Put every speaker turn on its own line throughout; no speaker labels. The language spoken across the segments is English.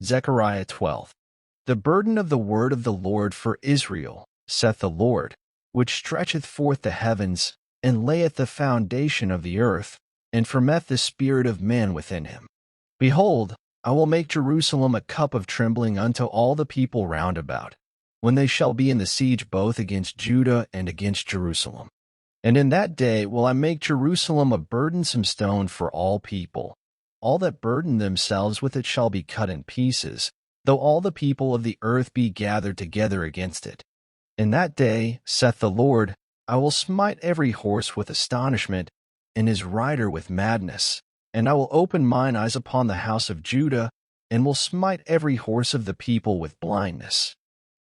Zechariah 12. The burden of the word of the Lord for Israel, saith the Lord, which stretcheth forth the heavens, and layeth the foundation of the earth, and formeth the spirit of man within him. Behold, I will make Jerusalem a cup of trembling unto all the people round about, when they shall be in the siege both against Judah and against Jerusalem. And in that day will I make Jerusalem a burdensome stone for all people. All that burden themselves with it shall be cut in pieces, though all the people of the earth be gathered together against it. In that day, saith the Lord, I will smite every horse with astonishment, and his rider with madness. And I will open mine eyes upon the house of Judah, and will smite every horse of the people with blindness.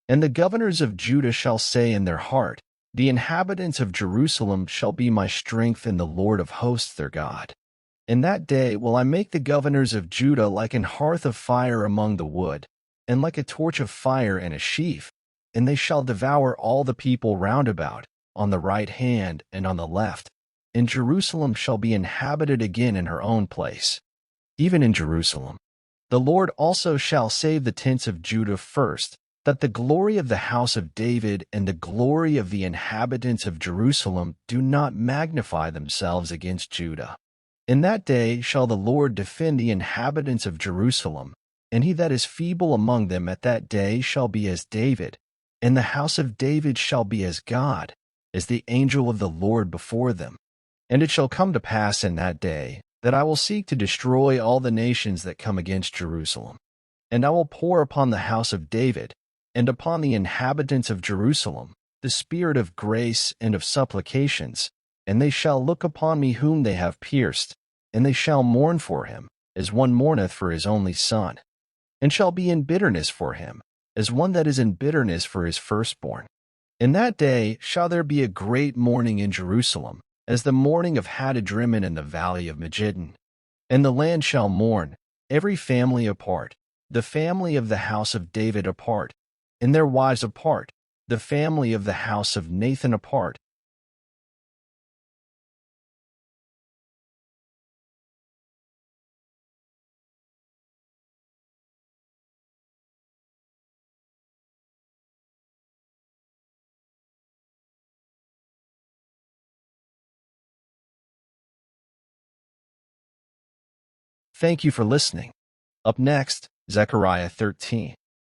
And the governors of Judah shall say in their heart, the inhabitants of Jerusalem shall be my strength in the Lord of hosts their God. In that day will I make the governors of Judah like an hearth of fire among the wood, and like a torch of fire in a sheaf, and they shall devour all the people round about, on the right hand and on the left. And Jerusalem shall be inhabited again in her own place, even in Jerusalem. The Lord also shall save the tents of Judah first, that the glory of the house of David and the glory of the inhabitants of Jerusalem do not magnify themselves against Judah. In that day shall the Lord defend the inhabitants of Jerusalem, and he that is feeble among them at that day shall be as David, and the house of David shall be as God, as the angel of the Lord before them. And it shall come to pass in that day, that I will seek to destroy all the nations that come against Jerusalem. And I will pour upon the house of David, and upon the inhabitants of Jerusalem, the spirit of grace and of supplications, and they shall look upon me whom they have pierced, and they shall mourn for him, as one mourneth for his only son, and shall be in bitterness for him, as one that is in bitterness for his firstborn. In that day shall there be a great mourning in Jerusalem, as the mourning of Hadadrimmon in the valley of Megiddon. And the land shall mourn, every family apart, the family of the house of David apart, and their wives apart, the family of the house of Nathan apart. Thank you for listening. Up next, Zechariah 13.